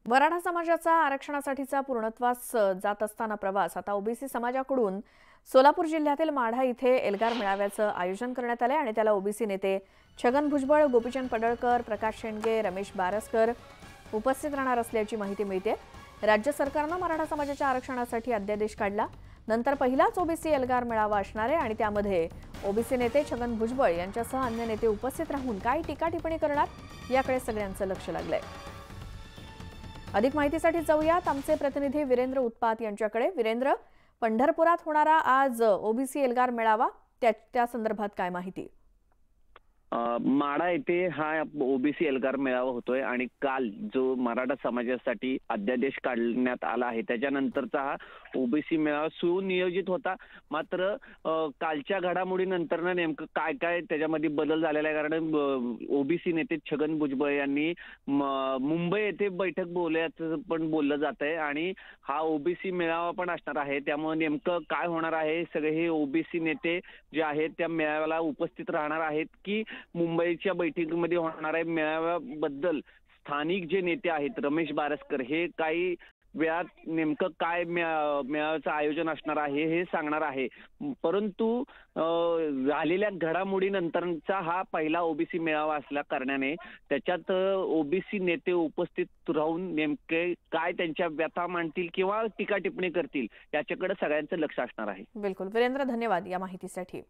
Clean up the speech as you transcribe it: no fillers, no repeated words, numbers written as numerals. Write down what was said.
मराठा समाजाचा आरक्षणासाठीचा पूर्णत्वास जात असताना प्रवास आता ओबीसी समाजाकडून सोलापूर जिल्ह्यातील माढा इथे एल्गार मेळाव्याचं आयोजन करण्यात आले आणि त्याला ओबीसी नेते छगन भुजबळ, गोपीचंद पडळकर, प्रकाश शेंडगे, रमेश बारसकर उपस्थित राहणार असल्याची माहिती मिळते। राज्य सरकारने मराठा समाजाच्या आरक्षणासाठी अध्यादेश काढला, नंतर पहिलाच ओबीसी एल्गार मेळावा असणार आहे आणि त्यामध्ये ओबीसी नेते छगन भुजबळ यांच्यासह अन्य नेते उपस्थित राहून काय टीका टिप्पणी करणार याकडे सगळ्यांचं लक्ष लागलंय। अधिक माहितीसाठी जाऊयात आमचे प्रतिनिधी वीरेंद्र उत्पात यांच्याकडे। वीरेंद्र, पंढरपुरात होणारा आज ओबीसी एल्गार मेळावा त्या संदर्भात काय माहिती? माढा येथे हा ओबीसी एल्गार मेळावा होतोय आणि काल जो मराठा समाजासाठी अध्यादेश काढण्यात आला आहे त्याच्यानंतरचा हा ओबीसी मेळावा सुनियोजित होता। मात्र कालच्या घडामोडीनंतर नेमकं काय काय त्याच्यामध्ये बदल झालेला आहे, कारण ओबीसी नेते छगन भुजबळ यांनी मुंबई येथे बैठक बोलल्याचं पण बोललं जात आहे आणि हा ओबीसी मेळावा पण असणार आहे। त्यामुळे नेमकं काय होणार आहे, सगळे हे ओबीसी नेते जे आहेत त्या मेळाव्याला उपस्थित राहणार आहेत की मुंबईच्या बैठकीमध्ये होणाऱ्या मेळाव्याबद्दल स्थानिक जे नेते आहेत रमेश बारसकर हे काही वेळात नेमकं काय मेळाव्याचं आयोजन असणार आहे हे सांगणार आहे। परंतु झालेल्या घडामोडीनंतरचा हा पहिला ओबीसी मेळावा असल्या कारणाने त्याच्यात ओबीसी नेते उपस्थित राहून नेमके काय त्यांच्या व्यथा मांडतील किंवा टीका टिप्पणी करतील याच्याकडे सगळ्यांचं लक्ष असणार आहे। बिलकुल वीरेंद्र, धन्यवाद या माहितीसाठी।